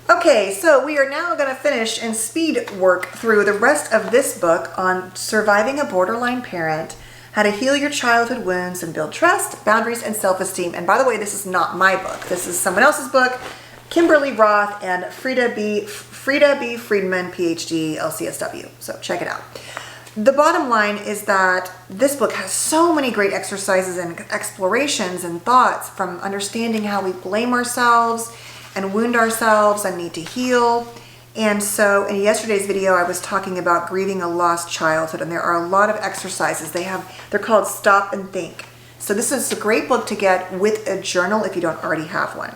Okay, so we are now going to finish and speed work through the rest of this book on surviving a borderline parent, how to heal your childhood wounds and build trust, boundaries, and self-esteem. And by the way, this is not my book. This is someone else's book, Kimberly Roth and Frida B. Friedman, PhD, LCSW. So check it out. The bottom line is that this book has so many great exercises and explorations and thoughts, from understanding how we blame ourselves and wound ourselves and need to heal. And so in yesterday's video, I was talking about grieving a lost childhood, and there are a lot of exercises. They're called Stop and Think. So this is a great book to get with a journal if you don't already have one.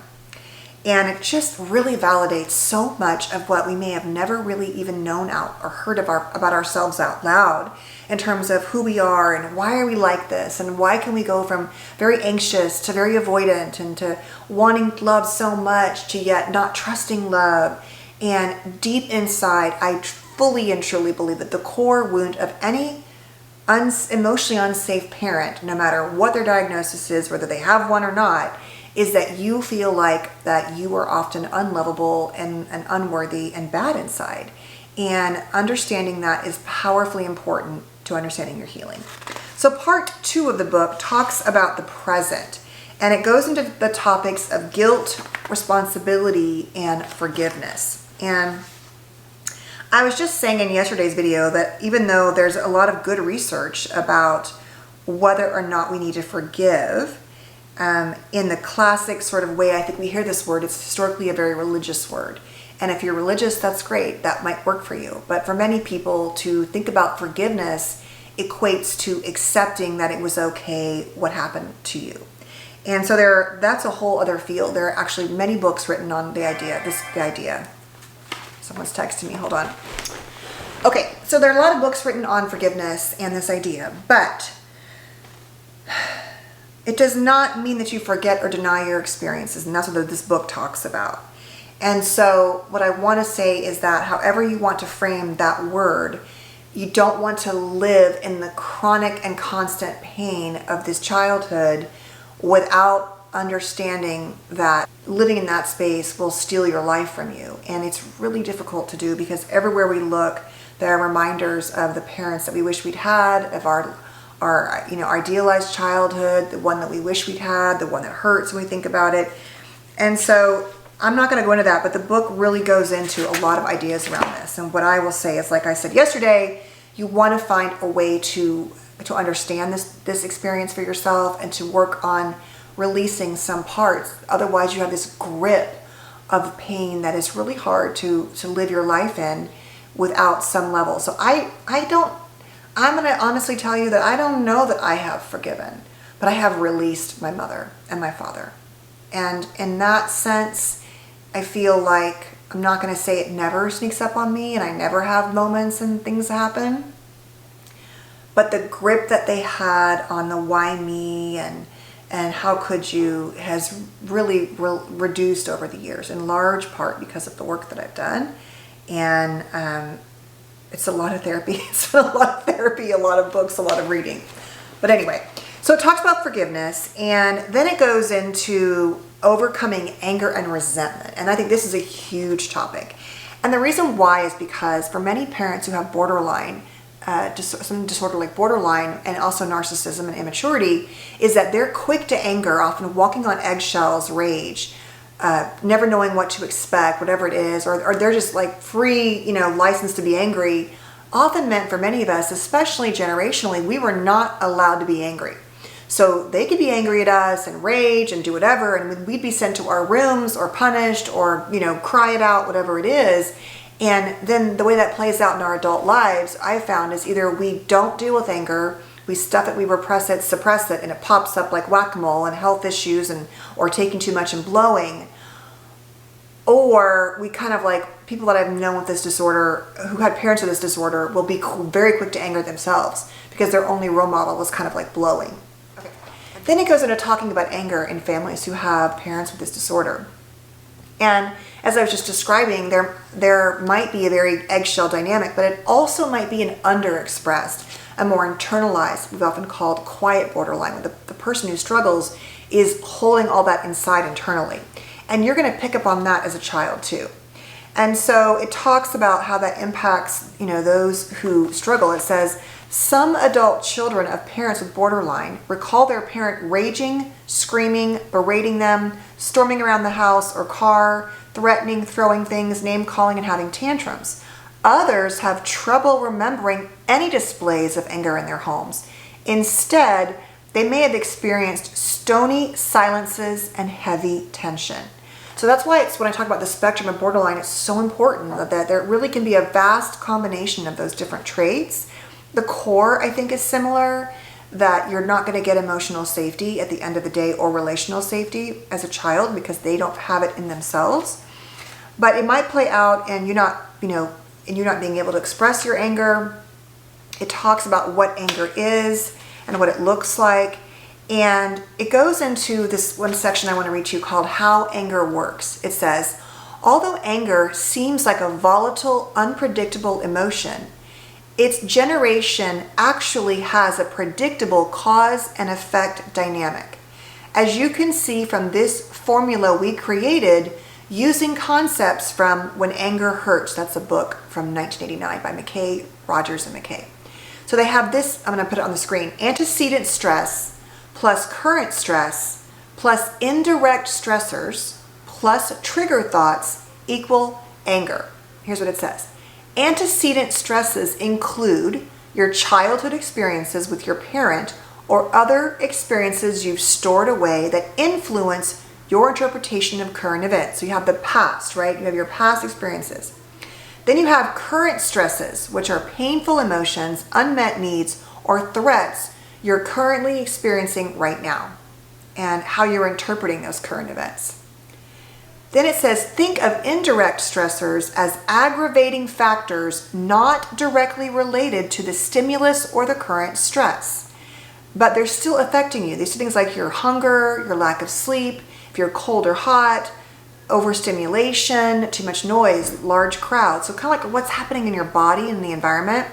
And it just really validates so much of what we may have never really even known out or heard about ourselves out loud, in terms of who we are and why are we like this, and why can we go from very anxious to very avoidant, and to wanting love so much to yet not trusting love. And deep inside, I fully and truly believe that the core wound of any emotionally unsafe parent, no matter what their diagnosis is, whether they have one or not, is that you feel like that you are often unlovable and unworthy and bad inside. And understanding that is powerfully important to understanding your healing. So part 2 of the book talks about the present, and it goes into the topics of guilt, responsibility, and forgiveness. And I was just saying in yesterday's video that even though there's a lot of good research about whether or not we need to forgive, in the classic sort of way, I think we hear this word, it's historically a very religious word. And if you're religious, that's great. That might work for you. But for many people, to think about forgiveness equates to accepting that it was okay what happened to you. And so that's a whole other field. There are actually many books written on the idea. Someone's texting me, hold on. Okay, so there are a lot of books written on forgiveness and this idea, but it does not mean that you forget or deny your experiences, and that's what this book talks about. And so what I want to say is that however you want to frame that word, you don't want to live in the chronic and constant pain of this childhood without understanding that living in that space will steal your life from you. And it's really difficult to do, because everywhere we look, there are reminders of the parents that we wish we'd had, of our idealized childhood, the one that we wish we'd had, the one that hurts when we think about it. And so I'm not going to go into that, but the book really goes into a lot of ideas around this. And what I will say is, like I said yesterday, you want to find a way to understand this experience for yourself and to work on releasing some parts. Otherwise, you have this grip of pain that is really hard to live your life in without some level. So I'm going to honestly tell you that I don't know that I have forgiven, but I have released my mother and my father. And in that sense, I feel like I'm not going to say it never sneaks up on me and I never have moments and things happen. But the grip that they had on the why me and how could you has really reduced over the years, in large part because of the work that I've done. And it's a lot of therapy. It's a lot of therapy, a lot of books, a lot of reading. But anyway, so it talks about forgiveness, and then it goes into overcoming anger and resentment. And I think this is a huge topic. And the reason why is because for many parents who have borderline, some disorder like borderline, and also narcissism and immaturity, is that they're quick to anger, often walking on eggshells, rage, never knowing what to expect, whatever it is, or they're just like free, license to be angry. Often meant for many of us, especially generationally, we were not allowed to be angry. So they could be angry at us and rage and do whatever, and we'd be sent to our rooms or punished or, cry it out, whatever it is. And then the way that plays out in our adult lives, I found, is either we don't deal with anger, we stuff it, we repress it, suppress it, and it pops up like whack-a-mole, and health issues or taking too much and blowing. Or we kind of, like people that I've known with this disorder, who had parents with this disorder, will be very quick to anger themselves because their only role model was kind of like blowing. Okay. Then it goes into talking about anger in families who have parents with this disorder. And as I was just describing, there might be a very eggshell dynamic, but it also might be an underexpressed, a more internalized, we've often called quiet borderline, where the person who struggles is holding all that inside internally. And you're going to pick up on that as a child too. And so it talks about how that impacts, those who struggle. It says, some adult children of parents with borderline recall their parent raging, screaming, berating them, storming around the house or car, threatening, throwing things, name-calling, and having tantrums. Others have trouble remembering any displays of anger in their homes. Instead, they may have experienced stony silences and heavy tension. So that's why when I talk about the spectrum of borderline, it's so important that there really can be a vast combination of those different traits. The core, I think, is similar, that you're not going to get emotional safety at the end of the day or relational safety as a child because they don't have it in themselves. But it might play out and you're not being able to express your anger. It talks about what anger is and what it looks like. And it goes into this one section I want to read to you called How Anger Works. It says, although anger seems like a volatile, unpredictable emotion, its generation actually has a predictable cause and effect dynamic. As you can see from this formula we created using concepts from When Anger Hurts. That's a book from 1989 by McKay, Rogers, and McKay. So they have this, I'm going to put it on the screen, antecedent stress plus current stress plus indirect stressors plus trigger thoughts equal anger. Here's what it says. Antecedent stresses include your childhood experiences with your parent or other experiences you've stored away that influence your interpretation of current events. So you have the past, right? You have your past experiences. Then you have current stresses, which are painful emotions, unmet needs, or threats you're currently experiencing right now, and how you're interpreting those current events. Then it says, think of indirect stressors as aggravating factors not directly related to the stimulus or the current stress, but they're still affecting you. These are things like your hunger, your lack of sleep, if you're cold or hot, overstimulation, too much noise, large crowds. So kind of like what's happening in your body and the environment.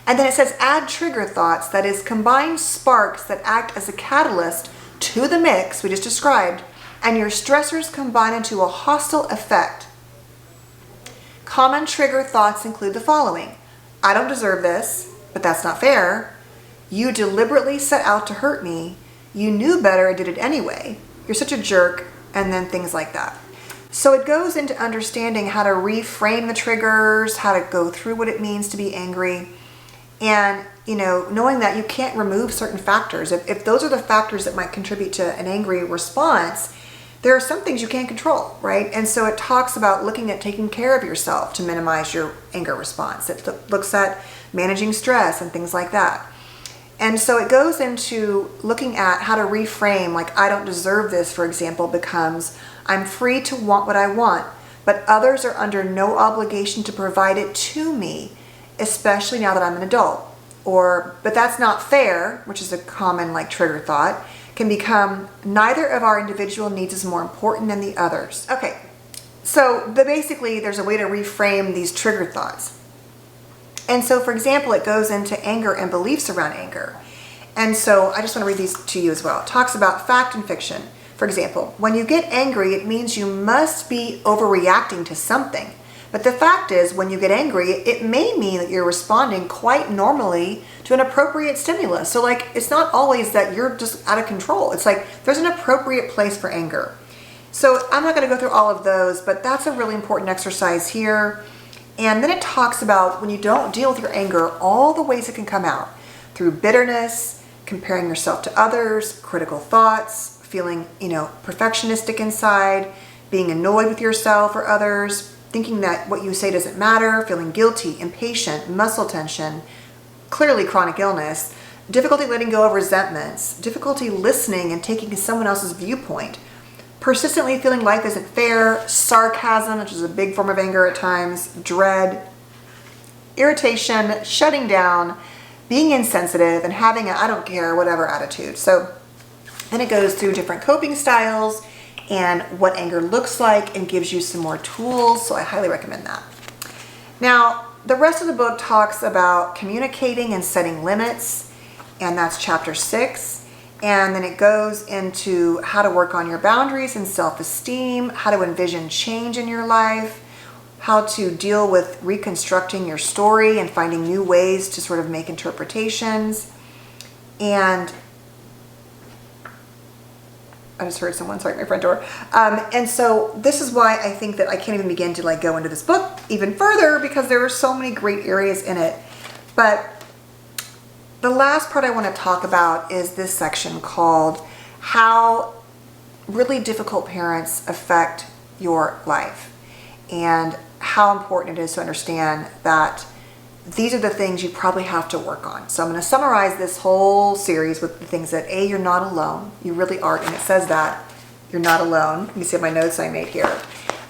And then it says, add trigger thoughts, that is, combine sparks that act as a catalyst to the mix we just described, and your stressors combine into a hostile effect. Common trigger thoughts include the following. I don't deserve this, but that's not fair. You deliberately set out to hurt me. You knew better and did it anyway. You're such a jerk, and then things like that. So it goes into understanding how to reframe the triggers, how to go through what it means to be angry, and knowing that you can't remove certain factors. If those are the factors that might contribute to an angry response, there are some things you can't control, right? And so it talks about looking at taking care of yourself to minimize your anger response. It looks at managing stress and things like that. And so it goes into looking at how to reframe, like I don't deserve this, for example, becomes I'm free to want what I want, but others are under no obligation to provide it to me, especially now that I'm an adult. Or, but that's not fair, which is a common trigger thought, can become neither of our individual needs is more important than the others. Okay, so basically there's a way to reframe these trigger thoughts. And so, for example, it goes into anger and beliefs around anger. And so I just want to read these to you as well. It talks about fact and fiction. For example, when you get angry, it means you must be overreacting to something. But the fact is, when you get angry, it may mean that you're responding quite normally to an appropriate stimulus. So it's not always that you're just out of control. It's there's an appropriate place for anger. So I'm not going to go through all of those, but that's a really important exercise here. And then it talks about when you don't deal with your anger, all the ways it can come out through bitterness, comparing yourself to others, critical thoughts, feeling, perfectionistic inside, being annoyed with yourself or others, thinking that what you say doesn't matter, feeling guilty, impatient, muscle tension, clearly chronic illness, difficulty letting go of resentments, difficulty listening and taking someone else's viewpoint, persistently feeling life isn't fair, sarcasm, which is a big form of anger at times, dread, irritation, shutting down, being insensitive, and having a I don't care, whatever attitude. So then it goes through different coping styles and what anger looks like and gives you some more tools. So I highly recommend that. Now, the rest of the book talks about communicating and setting limits, and that's chapter 6. And then it goes into how to work on your boundaries and self-esteem, how to envision change in your life, how to deal with reconstructing your story and finding new ways to sort of make interpretations. And I just heard someone, sorry, at my front door. And so this is why I think that I can't even begin to like go into this book even further, because there are so many great areas in it. But the last part I want to talk about is this section called How Really Difficult Parents Affect Your Life, and how important it is to understand that these are the things you probably have to work on. So I'm going to summarize this whole series with the things that, A, you're not alone. You really aren't, and it says that you're not alone. You can see my notes I made here.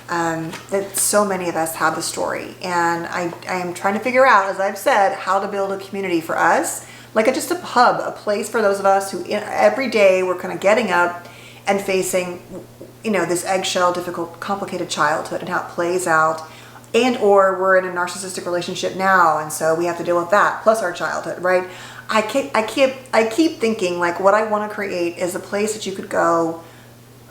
That so many of us have the story, and I am trying to figure out, as I've said, how to build a community for us, like just a hub, a place for those of us who every day we're kind of getting up and facing, this eggshell, difficult, complicated childhood and how it plays out. And or we're in a narcissistic relationship now, and so we have to deal with that plus our childhood, right? I keep thinking like what I want to create is a place that you could go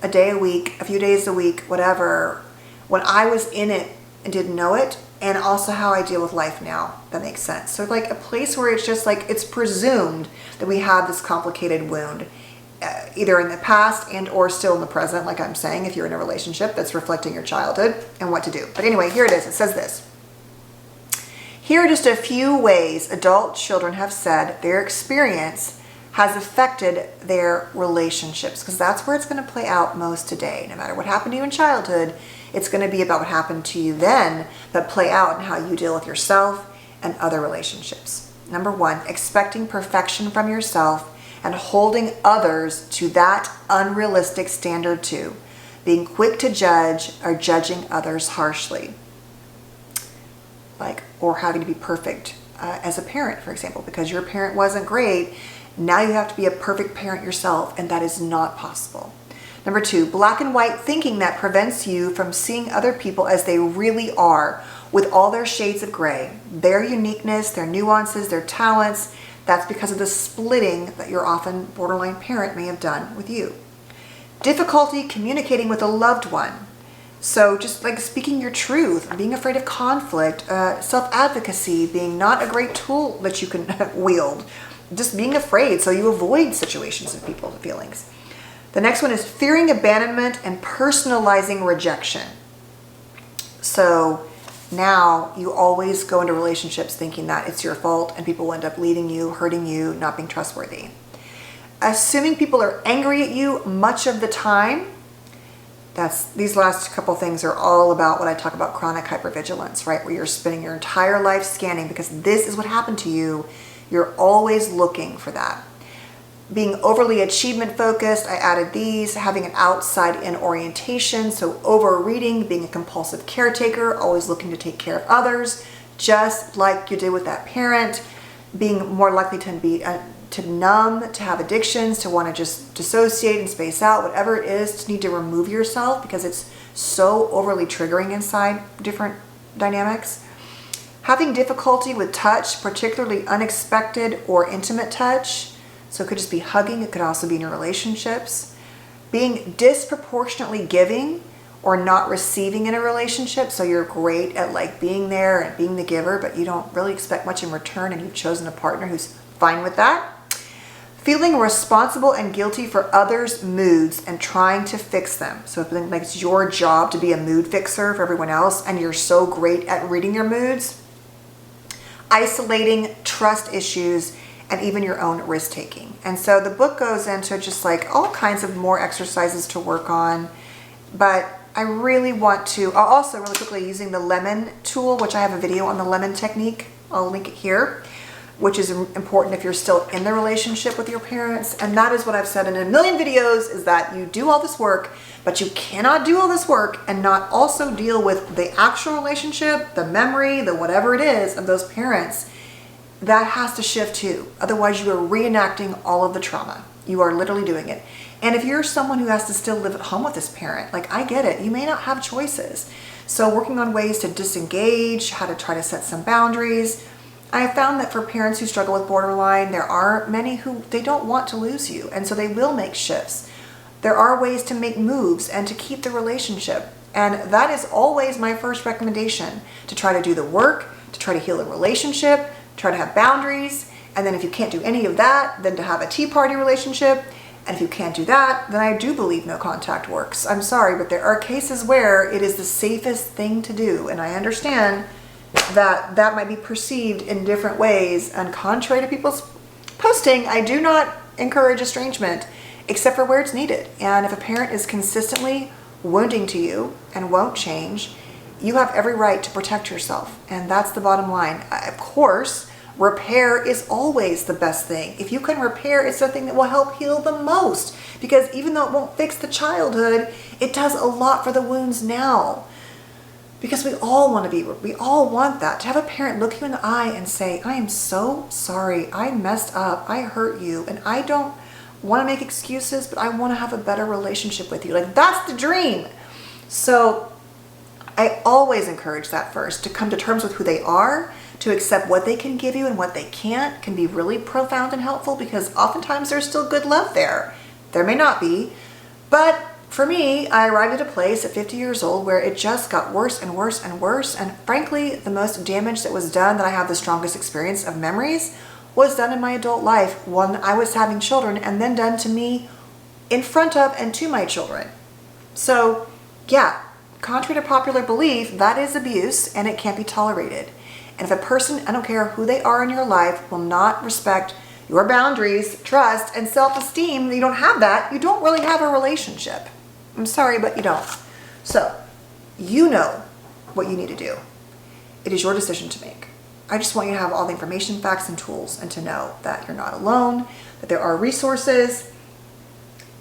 a day a week, a few days a week, whatever, when I was in it and didn't know it, and also how I deal with life now. That makes sense. So like a place where it's just like it's presumed that we have this complicated wound, either in the past and or still in the present, like I'm saying, if you're in a relationship that's reflecting your childhood and what to do. But anyway, here it is. It says this. Here are just a few ways adult children have said their experience has affected their relationships, because that's where it's going to play out most today. No matter what happened to you in childhood, it's going to be about what happened to you then, but play out in how you deal with yourself and other relationships. Number 1, expecting perfection from yourself and holding others to that unrealistic standard too. Being quick to judge or judging others harshly. Or having to be perfect as a parent, for example, because your parent wasn't great. Now you have to be a perfect parent yourself, and that is not possible. Number 2, black and white thinking that prevents you from seeing other people as they really are, with all their shades of gray, their uniqueness, their nuances, their talents. That's because of the splitting that your often borderline parent may have done with you. Difficulty communicating with a loved one. So just like speaking your truth, being afraid of conflict, self-advocacy being not a great tool that you can wield. Just being afraid, so you avoid situations and people's feelings. The next one is fearing abandonment and personalizing rejection. So now you always go into relationships thinking that it's your fault and people will end up leaving you, hurting you, not being trustworthy. Assuming people are angry at you much of the time. These last couple things are all about what I talk about, chronic hypervigilance, right? Where you're spending your entire life scanning because this is what happened to you. You're always looking for that. Being overly achievement focused, I added these. Having an outside-in orientation, so overreading, being a compulsive caretaker, always looking to take care of others, just like you did with that parent. Being more likely to numb, to have addictions, to want to just dissociate and space out, whatever it is, to need to remove yourself because it's so overly triggering inside different dynamics. Having difficulty with touch, particularly unexpected or intimate touch. So it could just be hugging, it could also be in your relationships. Being disproportionately giving or not receiving in a relationship. So you're great at like being there and being the giver, but you don't really expect much in return and you've chosen a partner who's fine with that. Feeling responsible and guilty for others' moods and trying to fix them. So if like it's your job to be a mood fixer for everyone else and you're so great at reading your moods. Isolating, trust issues, and even your own risk taking. And so the book goes into just like all kinds of more exercises to work on. But I really want to, also really quickly using the lemon tool, which I have a video on the lemon technique. I'll link it here, which is important if you're still in the relationship with your parents. And that is what I've said in a million videos, is that you do all this work, but you cannot do all this work and not also deal with the actual relationship, the memory, the whatever it is of those parents. That has to shift too. Otherwise you are reenacting all of the trauma. You are literally doing it. And if you're someone who has to still live at home with this parent, like I get it, you may not have choices. So working on ways to disengage, how to try to set some boundaries. I have found that for parents who struggle with borderline, there are many who they don't want to lose you, and so they will make shifts. There are ways to make moves and to keep the relationship. And that is always my first recommendation, to try to do the work, to try to heal a relationship, try to have boundaries. And then if you can't do any of that, then to have a tea party relationship. And if you can't do that, then I do believe no contact works. I'm sorry, but there are cases where it is the safest thing to do. And I understand that that might be perceived in different ways. And contrary to people's posting, I do not encourage estrangement except for where it's needed. And if a parent is consistently wounding to you and won't change, you have every right to protect yourself. And that's the bottom line. Of course, repair is always the best thing. If you can repair, it's the thing that will help heal the most. Because even though it won't fix the childhood, it does a lot for the wounds now. Because we all want that. To have a parent look you in the eye and say, I am so sorry, I messed up, I hurt you, and I don't want to make excuses, but I want to have a better relationship with you. Like, that's the dream. So I always encourage that first, to come to terms with who they are, to accept what they can give you and what they can't, can be really profound and helpful, because oftentimes there's still good love there. There may not be, but for me, I arrived at a place at 50 years old where it just got worse and worse and worse. And frankly, the most damage that was done, that I have the strongest experience of memories, was done in my adult life when I was having children, and then done to me in front of and to my children. So yeah, contrary to popular belief, that is abuse and it can't be tolerated. And if a person, I don't care who they are in your life, will not respect your boundaries, trust, and self-esteem, you don't have that, you don't really have a relationship. I'm sorry, but you don't. So, you know what you need to do. It is your decision to make. I just want you to have all the information, facts, and tools, and to know that you're not alone, that there are resources,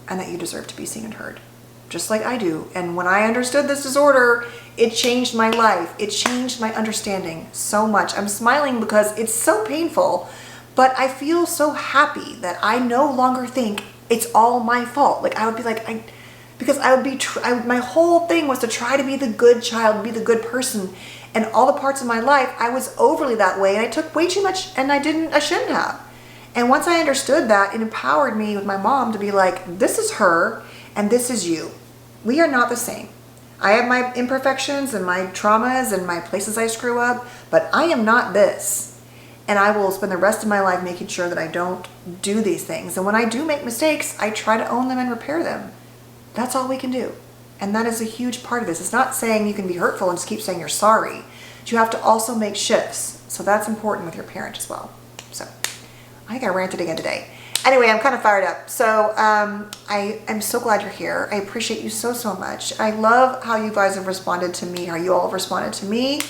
and that you deserve to be seen and heard. Just like I do. And when I understood this disorder, it changed my life. It changed my understanding so much. I'm smiling because it's so painful, but I feel so happy that I no longer think it's all my fault. Like, I would be like, my whole thing was to try to be the good child, be the good person. And all the parts of my life, I was overly that way, and I took way too much, and I shouldn't have. And once I understood that, it empowered me with my mom to be like, this is her, and this is you. We are not the same. I have my imperfections and my traumas and my places I screw up, but I am not this. And I will spend the rest of my life making sure that I don't do these things. And when I do make mistakes, I try to own them and repair them. That's all we can do. And that is a huge part of this. It's not saying you can be hurtful and just keep saying you're sorry. But you have to also make shifts. So that's important with your parent as well. So I think I ranted again today. Anyway, I'm kind of fired up. So I am so glad you're here. I appreciate you so, so much. I love how you guys have responded to me, how you all have responded to me.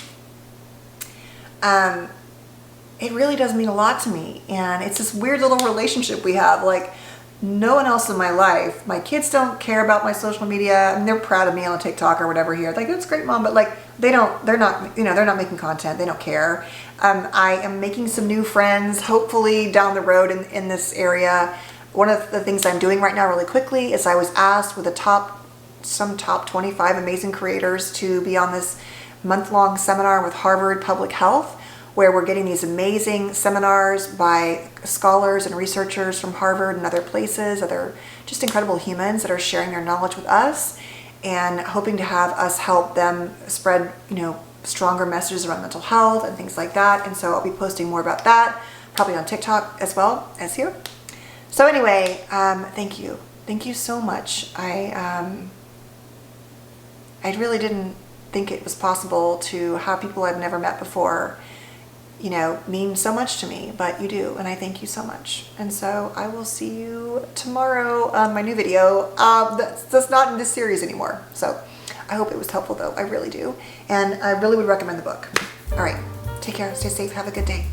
It really does mean a lot to me. And it's this weird little relationship we have. Like, no one else in my life, my kids don't care about my social media. I mean, they're proud of me on TikTok or whatever here. Like, that's great, Mom, but like, they're not making content. They don't care. I am making some new friends, hopefully down the road in this area. One of the things I'm doing right now really quickly is I was asked with some top 25 amazing creators to be on this month-long seminar with Harvard Public Health, where we're getting these amazing seminars by scholars and researchers from Harvard and other places, other just incredible humans that are sharing their knowledge with us, and hoping to have us help them spread, stronger messages around mental health and things like that. And so I'll be posting more about that, probably on TikTok as well as here. So anyway, thank you. Thank you so much. I really didn't think it was possible to have people I've never met before mean so much to me, but you do, and I thank you so much. And so I will see you tomorrow on my new video. That's not in this series anymore. So I hope it was helpful though. I really do. And I really would recommend the book. All right. Take care. Stay safe. Have a good day.